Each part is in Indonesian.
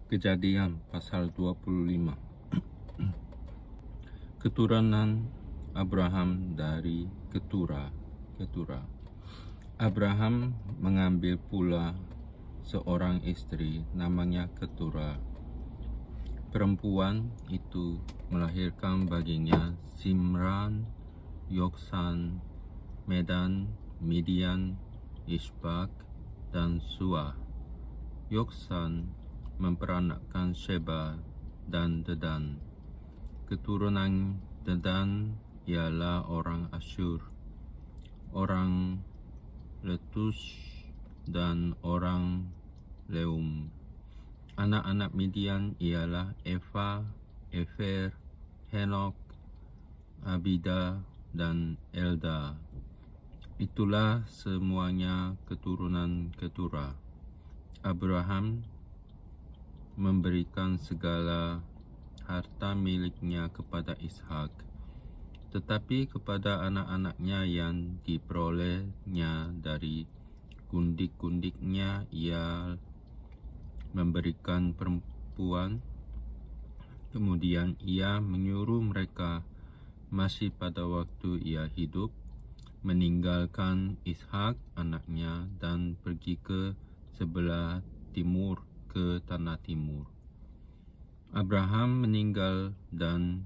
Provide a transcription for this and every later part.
Kejadian pasal 25. Keturunan Abraham dari Ketura. Abraham mengambil pula seorang istri namanya Ketura. Perempuan itu melahirkan baginya Zimran, Yoksan, Medan, Midian, Ishbak, dan Suah. Yoksan memperanakkan Sheba dan Dedan. Keturunan Dedan ialah orang Asyur, orang Letus, dan orang Leum. Anak-anak Midian ialah Eva, Efer, Henok, Abida, dan Elda. Itulah semuanya keturunan Ketura. Abraham memberikan segala harta miliknya kepada Ishak, tetapi kepada anak-anaknya yang diperolehnya dari gundik-gundiknya ia memberikan perempuan. Kemudian ia menyuruh mereka masih pada waktu ia hidup meninggalkan Ishak anaknya dan pergi ke sebelah timur, ke tanah timur. Abraham meninggal dan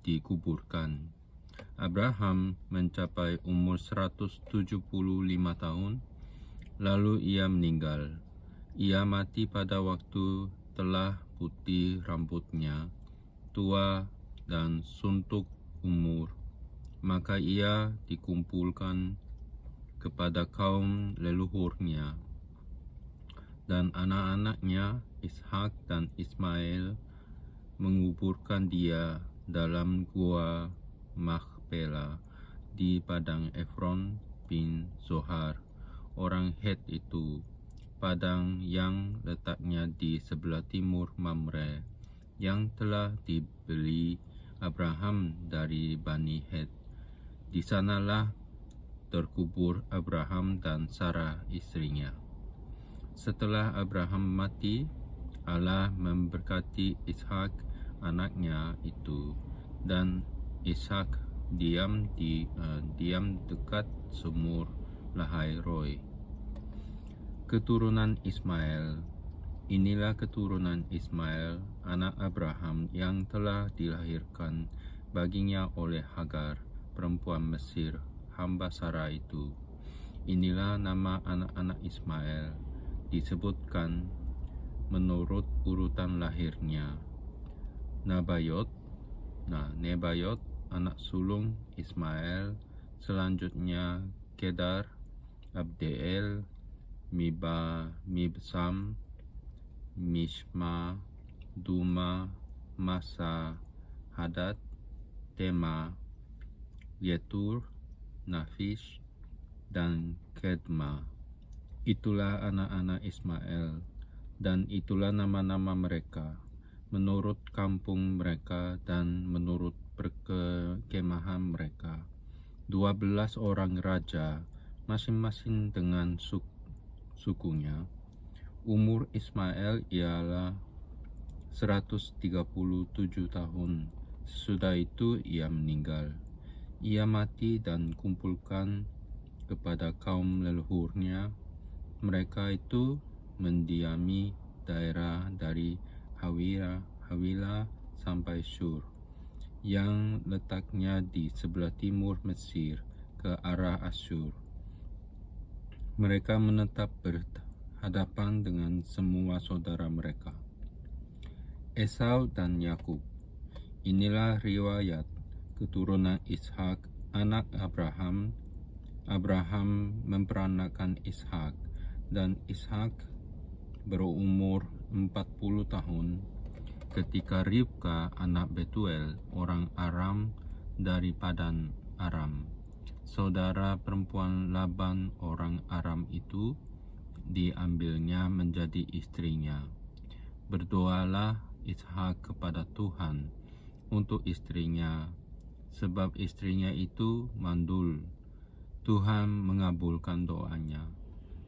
dikuburkan. Abraham mencapai umur 175 tahun, lalu ia meninggal. Ia mati pada waktu telah putih rambutnya, tua dan suntuk umur. Maka ia dikumpulkan kepada kaum leluhurnya, dan anak-anaknya Ishak dan Ismail menguburkan dia dalam gua Makpela di padang Efron bin Zohar, orang Het itu, padang yang letaknya di sebelah timur Mamre, yang telah dibeli Abraham dari Bani Het. Di sanalah terkubur Abraham dan Sarah istrinya. Setelah Abraham mati, Allah memberkati Ishak anaknya itu, dan Ishak diam dekat sumur Lahai Roi. Keturunan Ismail. Inilah keturunan Ismail, anak Abraham yang telah dilahirkan baginya oleh Hagar, perempuan Mesir, hamba Sarah itu. Inilah nama anak-anak Ismail, disebutkan menurut urutan lahirnya. Nebayot, anak sulung Ismail, selanjutnya Kedar, Abdeel, Mibsam, Mishma, Duma, Masa, Hadad, Tema, Yetur, Nafish, dan Kedma. Itulah anak-anak Ismail, dan itulah nama-nama mereka, menurut kampung mereka dan menurut perkemahan mereka. 12 orang raja, masing-masing dengan sukunya. Umur Ismail ialah 137 tahun. Sesudah itu ia meninggal. Ia mati dan kumpulkan kepada kaum leluhurnya. Mereka itu mendiami daerah dari Hawila sampai Shur, yang letaknya di sebelah timur Mesir ke arah Asyur. Mereka menetap berhadapan dengan semua saudara mereka. Esau dan Yakub. Inilah riwayat keturunan Ishak, anak Abraham. Abraham memperanakkan Ishak, dan Ishak berumur 40 tahun ketika Ribka anak Betuel, orang Aram dari Padan Aram, saudara perempuan Laban orang Aram itu, diambilnya menjadi istrinya. Berdoalah Ishak kepada Tuhan untuk istrinya, sebab istrinya itu mandul. Tuhan mengabulkan doanya,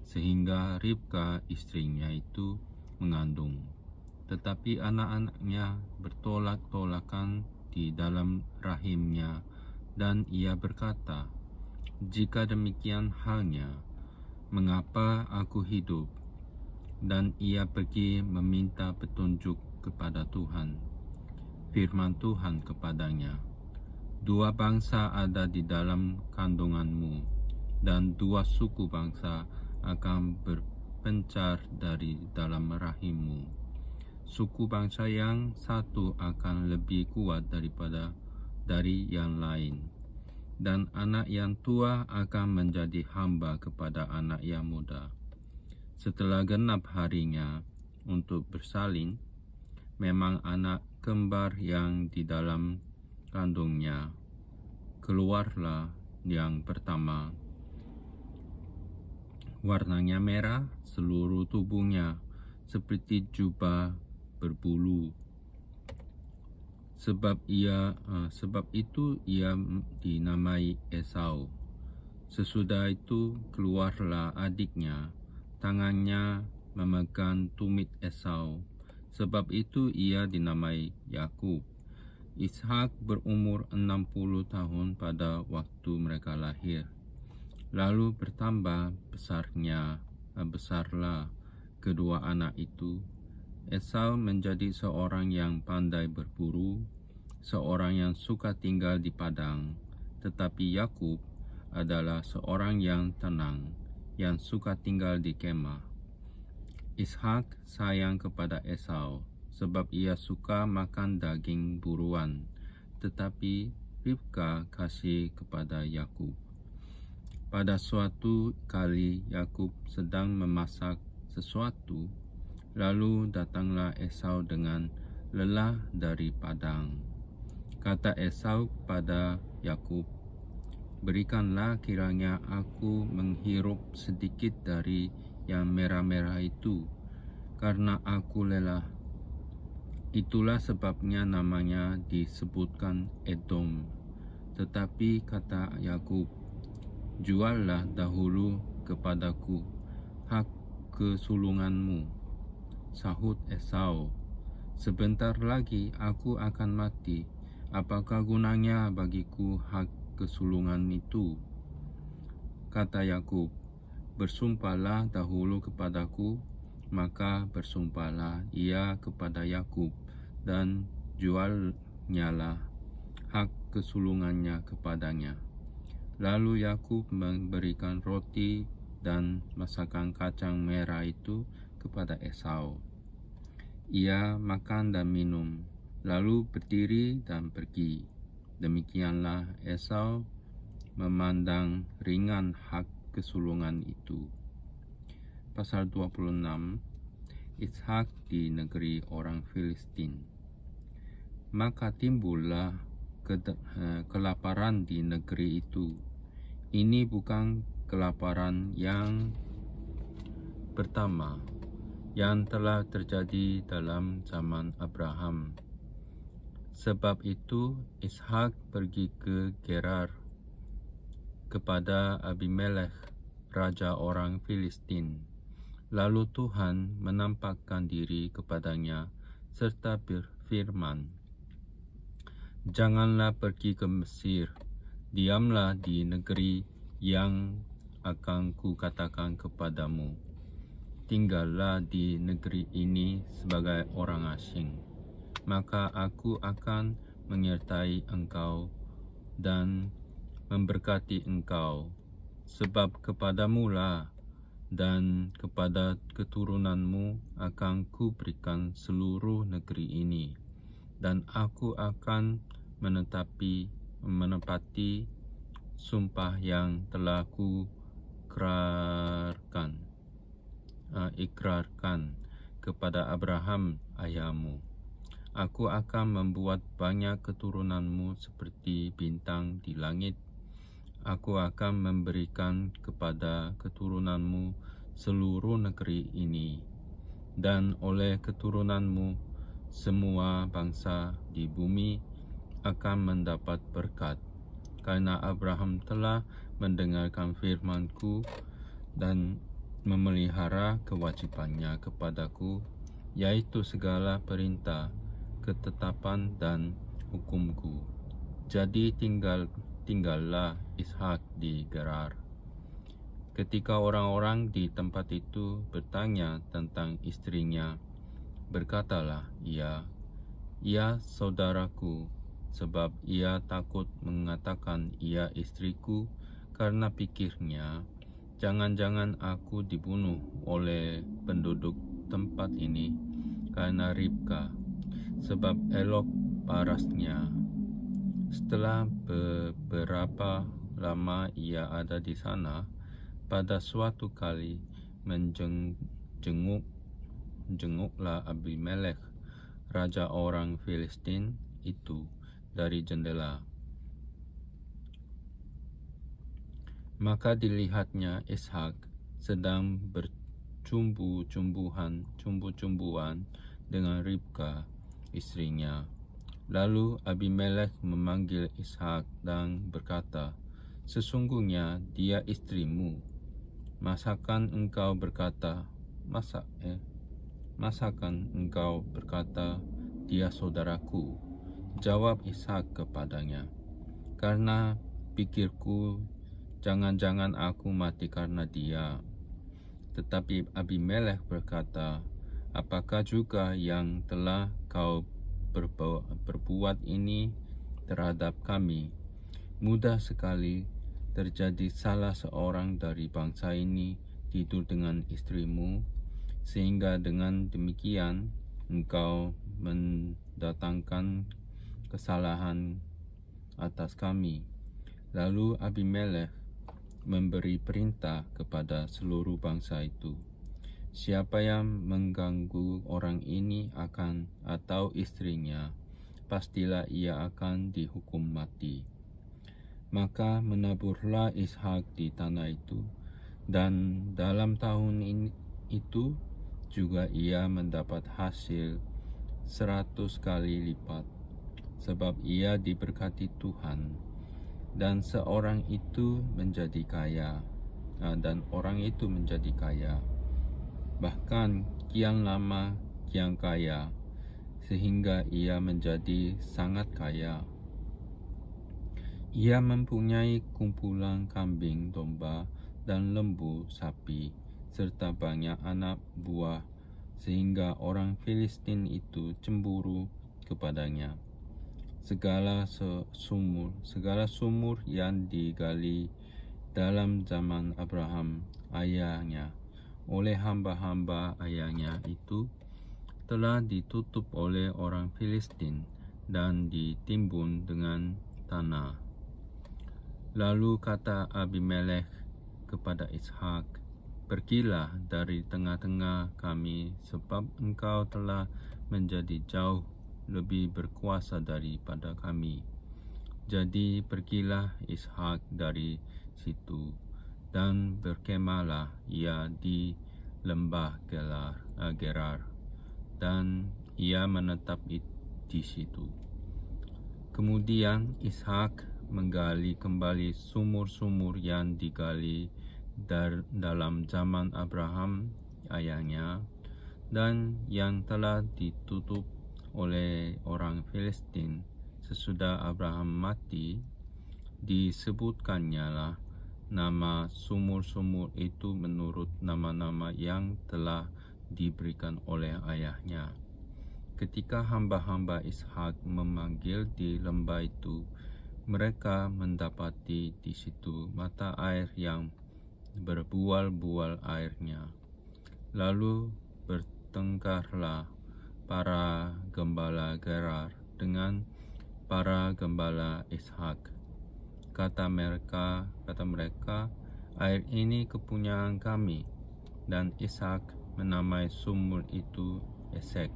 sehingga Ribka istrinya itu mengandung. tetapi anak-anaknya bertolak-tolakan di dalam rahimnya, dan ia berkata, "Jika demikian halnya, mengapa aku hidup?" Dan ia pergi meminta petunjuk kepada Tuhan. Firman Tuhan kepadanya, "Dua bangsa ada di dalam kandunganmu, dan dua suku bangsa akan berpencar dari dalam rahimmu. Suku bangsa yang satu akan lebih kuat dari yang lain, dan anak yang tua akan menjadi hamba kepada anak yang muda." Setelah genap harinya untuk bersalin, memang anak kembar yang di dalam kandungnya keluarlah yang pertama. Warnanya merah, seluruh tubuhnya seperti jubah berbulu. Sebab itu ia dinamai Esau. Sesudah itu keluarlah adiknya, tangannya memegang tumit Esau. Sebab itu ia dinamai Yakub. Ishak berumur 60 tahun pada waktu mereka lahir. Lalu bertambah besarlah kedua anak itu. Esau menjadi seorang yang pandai berburu, seorang yang suka tinggal di padang, tetapi Yakub adalah seorang yang tenang, yang suka tinggal di kemah. Ishak sayang kepada Esau, sebab ia suka makan daging buruan, tetapi Ribka kasih kepada Yakub. Pada suatu kali Yakub sedang memasak sesuatu, lalu datanglah Esau dengan lelah dari padang. Kata Esau pada Yakub, "Berikanlah kiranya aku menghirup sedikit dari yang merah-merah itu, karena aku lelah." Itulah sebabnya namanya disebutkan Edom. Tetapi kata Yakub, "Juallah dahulu kepadaku hak kesulunganmu." Sahut Esau, "Sebentar lagi aku akan mati. Apakah gunanya bagiku hak kesulungan itu?" Kata Yakub, "Bersumpahlah dahulu kepadaku." Maka bersumpahlah ia kepada Yakub, dan jualnyalah hak kesulungannya kepadanya. Lalu Yakub memberikan roti dan masakan kacang merah itu kepada Esau. Ia makan dan minum, lalu berdiri dan pergi. Demikianlah Esau memandang ringan hak kesulungan itu. Pasal 26, Ishak di negeri orang Filistin. Maka timbullah kelaparan di negeri itu. Ini bukan kelaparan yang pertama yang telah terjadi dalam zaman Abraham. Sebab itu Ishak pergi ke Gerar kepada Abimelekh, raja orang Filistin. Lalu Tuhan menampakkan diri kepadanya serta berfirman, "Janganlah pergi ke Mesir, diamlah di negeri yang akan kukatakan kepadamu. Tinggallah di negeri ini sebagai orang asing. Maka aku akan menyertai engkau dan memberkati engkau, sebab kepadamulah dan kepada keturunanmu akan kuberikan seluruh negeri ini, dan aku akan menepati sumpah yang telah ku ikrarkan kepada Abraham ayahmu. Aku akan membuat banyak keturunanmu seperti bintang di langit. Aku akan memberikan kepada keturunanmu seluruh negeri ini, dan oleh keturunanmu semua bangsa di bumi akan mendapat berkat, karena Abraham telah mendengarkan firman-Ku dan memelihara kewajibannya kepadaku yaitu segala perintah, ketetapan dan hukumku. Jadi tinggallah Ishak di Gerar. Ketika orang-orang di tempat itu bertanya tentang istrinya, berkatalah ia saudaraku, sebab ia takut mengatakan ia istriku, karena pikirnya, jangan-jangan aku dibunuh oleh penduduk tempat ini karena Ribka, sebab elok parasnya. Setelah beberapa lama ia ada di sana, pada suatu kali menjenguklah Abimelekh, raja orang Filistin itu, dari jendela. Maka dilihatnya Ishak sedang bercumbu-cumbuan dengan Ribka, istrinya. Lalu Abimelekh memanggil Ishak dan berkata, sesungguhnya dia istrimu. Masakan engkau berkata dia saudaraku? Jawab Ishak kepadanya, karena pikirku, jangan-jangan aku mati karena dia. Tetapi Abimelekh berkata, apakah juga yang telah kau berbuat ini terhadap kami? Mudah sekali terjadi salah seorang dari bangsa ini tidur dengan istrimu, sehingga dengan demikian engkau mendatangkan kesalahan atas kami. Lalu Abimelekh memberi perintah kepada seluruh bangsa itu, siapa yang mengganggu orang ini atau istrinya, pastilah ia akan dihukum mati. Maka menaburlah Ishak di tanah itu, dan dalam tahun itu juga ia mendapat hasil 100 kali lipat, sebab ia diberkati Tuhan, dan orang itu menjadi kaya, bahkan kian lama kian kaya, sehingga ia menjadi sangat kaya. Ia mempunyai kumpulan kambing domba dan lembu sapi, serta banyak anak buah, sehingga orang Filistin itu cemburu kepadanya. Segala sumur yang digali dalam zaman Abraham ayahnya oleh hamba-hamba ayahnya itu telah ditutup oleh orang Filistin dan ditimbun dengan tanah. Lalu kata Abimelekh kepada Ishak, pergilah dari tengah-tengah kami, sebab engkau telah menjadi jauh lebih berkuasa daripada kami. Jadi pergilah Ishak dari situ, dan berkemahlah ia di lembah Gerar, dan ia menetap di situ. Kemudian Ishak menggali kembali sumur-sumur yang digali dalam zaman Abraham ayahnya, dan yang telah ditutup oleh orang Filistin sesudah Abraham mati. Disebutkannya lah nama sumur-sumur itu menurut nama-nama yang telah diberikan oleh ayahnya. Ketika hamba-hamba Ishak memanggil di lembah itu, mereka mendapati di situ mata air yang berbual-bual airnya. Lalu bertengkarlah para gembala Gerar dengan para gembala Ishak. Kata mereka, air ini kepunyaan kami. Dan Ishak menamai sumur itu Esek,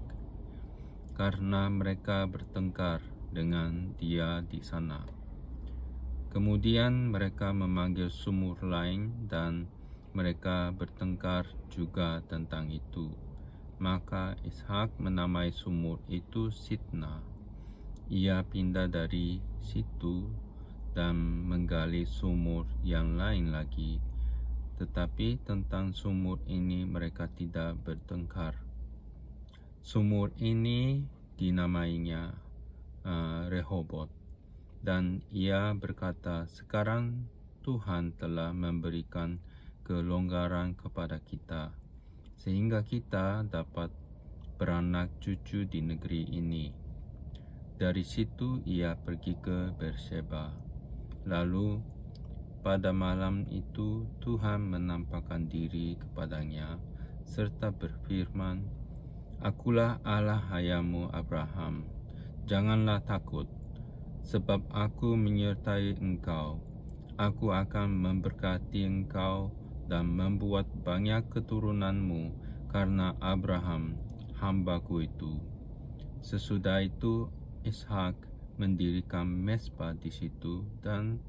karena mereka bertengkar dengan dia di sana. Kemudian mereka memanggil sumur lain, dan mereka bertengkar juga tentang itu. Maka Ishak menamai sumur itu Sitna. Ia pindah dari situ dan menggali sumur yang lain lagi, tetapi tentang sumur ini mereka tidak bertengkar. Sumur ini dinamainya Rehobot, dan ia berkata, sekarang Tuhan telah memberikan kelonggaran kepada kita, sehingga kita dapat beranak cucu di negeri ini. Dari situ ia pergi ke Beersheba. Lalu pada malam itu Tuhan menampakkan diri kepadanya serta berfirman, Akulah Allah ayahmu Abraham. Janganlah takut, sebab aku menyertai engkau. Aku akan memberkati engkau dan membuat banyak keturunanmu karena Abraham, hambaku itu. Sesudah itu Ishak mendirikan mezbah di situ dan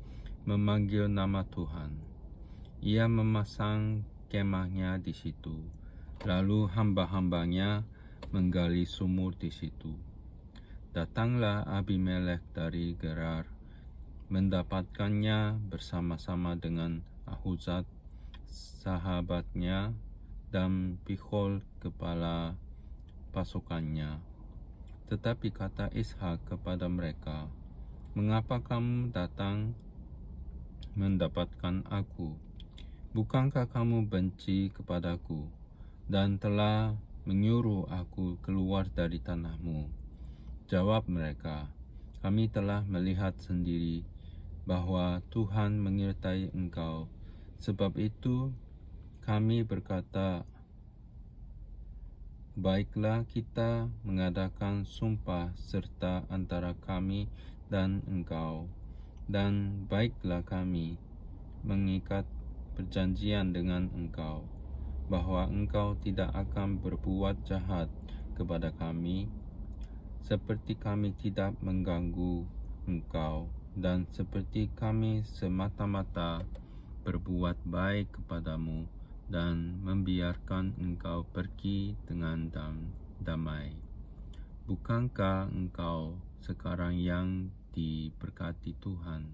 memanggil nama Tuhan. Ia memasang kemahnya di situ. Lalu hamba-hambanya menggali sumur di situ. Datanglah Abimelek dari Gerar, mendapatkannya bersama-sama dengan Ahuzat, sahabatnya, dan Pichol, kepala pasukannya. Tetapi kata Ishak kepada mereka, Mengapa kamu datang mendapatkan aku? Bukankah kamu benci kepadaku dan telah menyuruh aku keluar dari tanahmu? Jawab mereka, Kami telah melihat sendiri bahwa Tuhan menyertai engkau. Sebab itu kami berkata, Baiklah kita mengadakan sumpah serta antara kami dan engkau, dan baiklah kami mengikat perjanjian dengan engkau, bahwa engkau tidak akan berbuat jahat kepada kami, seperti kami tidak mengganggu engkau, dan seperti kami semata-mata berbuat baik kepadamu dan membiarkan engkau pergi dengan damai. Bukankah engkau sekarang yang diberkati Tuhan?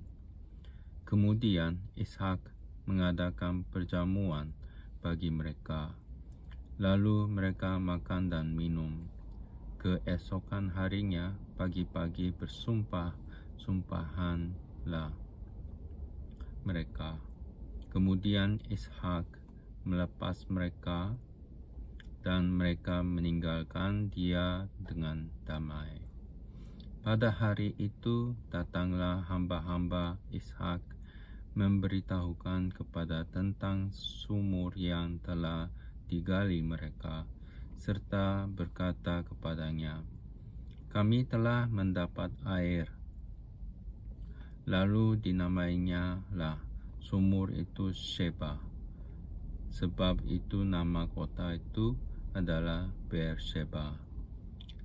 Kemudian Ishak mengadakan perjamuan bagi mereka. Lalu mereka makan dan minum. Keesokan harinya pagi-pagi bersumpah-sumpahanlah mereka. Kemudian Ishak melepas mereka, dan mereka meninggalkan dia dengan damai. Pada hari itu datanglah hamba-hamba Ishak memberitahukan kepada tentang sumur yang telah digali mereka, serta berkata kepadanya, Kami telah mendapat air. Lalu dinamainya lah sumur itu Sheba. Sebab itu nama kota itu adalah Beersheba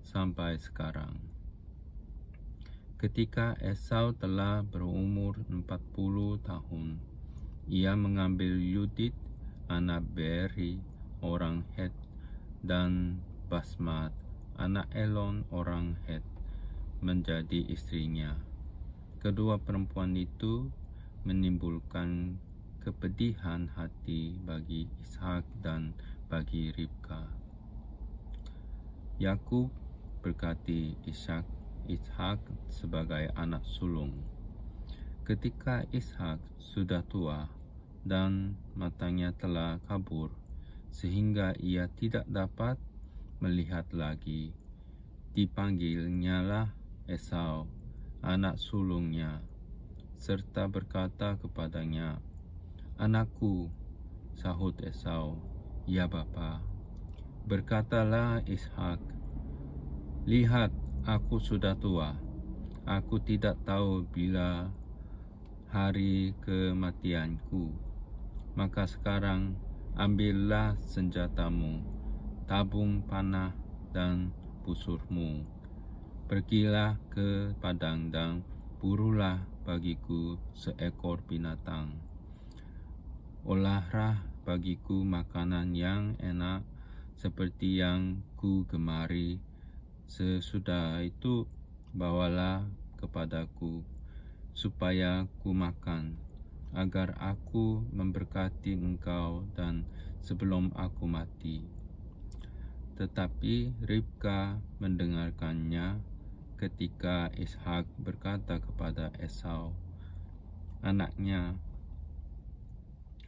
sampai sekarang. Ketika Esau telah berumur 40 tahun, ia mengambil Yudit, anak Beeri, orang Het, dan Basmat, anak Elon, orang Het, menjadi istrinya. Kedua perempuan itu menimbulkan kepedihan hati bagi Ishak dan bagi Ribka. Yakub berkati Ishak sebagai anak sulung. Ketika Ishak sudah tua dan matanya telah kabur, sehingga ia tidak dapat melihat lagi, dipanggilnyalah Esau, anak sulungnya, serta berkata kepadanya, Anakku, sahut Esau, Ya Bapa. Berkatalah Ishak, Lihat, aku sudah tua. Aku tidak tahu bila hari kematianku. Maka sekarang ambillah senjatamu, tabung panah dan busurmu. Pergilah ke padang dan burulah bagiku seekor binatang. Olahlah bagiku makanan yang enak seperti yang ku gemari. Sesudah itu bawalah kepadaku, supaya ku makan, agar aku memberkati engkau dan sebelum aku mati. Tetapi Ribka mendengarkannya ketika Ishak berkata kepada Esau, anaknya.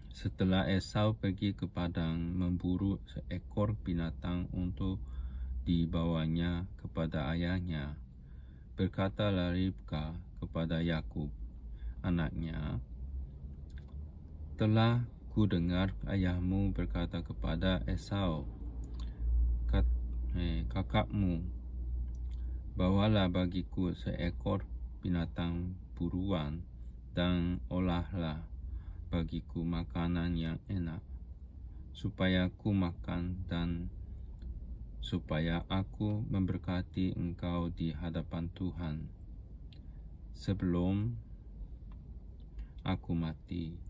Setelah Esau pergi ke padang memburu seekor binatang untuk dibawanya kepada ayahnya, berkatalah Ribka kepada Yakub, anaknya, telah ku dengar ayahmu berkata kepada Esau, kakakmu, bawalah bagiku seekor binatang buruan dan olahlah bagiku makanan yang enak, supaya ku makan dan supaya aku memberkati engkau di hadapan Tuhan sebelum aku mati.